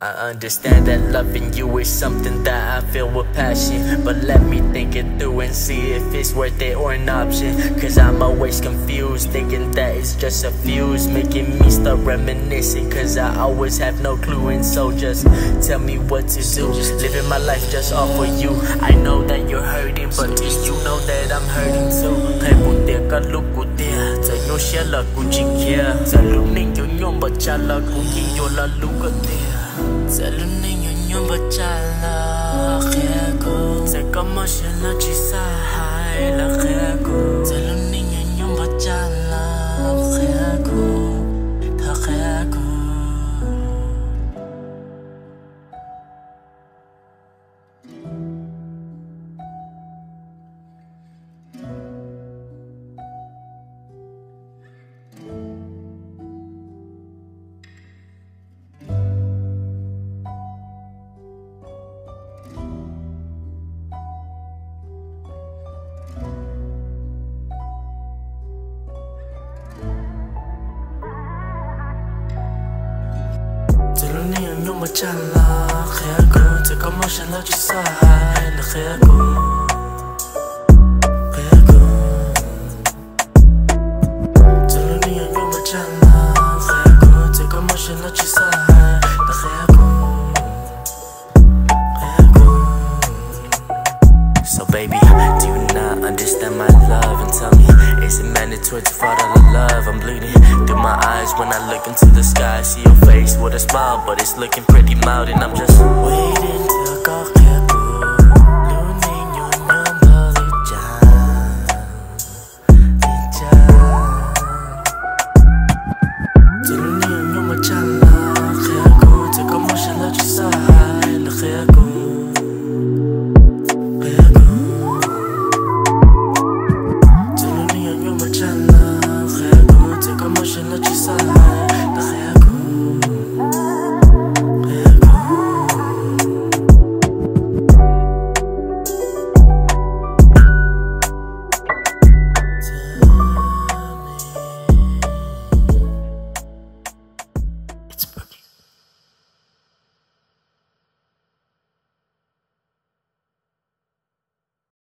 I understand that loving you is something that I feel with passion, but let me think it through and see if it's worth it or an option. Cause I'm always confused, thinking that it's just a fuse, making me start reminiscing, cause I always have no clue. And so just tell me what to do, living my life just off of you. I know that you're hurting, but do you know that I'm hurting too? Hey, butia ka luku dia, ta yo shela ku jikia, ta lu ning yo nyom ba chala ku yin yo la luka dia. Saluning yung bachala kheko se kama shela chisa hai la kheko saluning yung bachala kheko ta kheko. Saluning yung bachala kheko se kama shela chisa hai la kheko. So baby, do you not understand my love? And tell me, is it mandatory to fall out of love? I'm bleeding through my eyes when I look into the sky. See your face with a smile, but it's looking pretty mild. And I'm just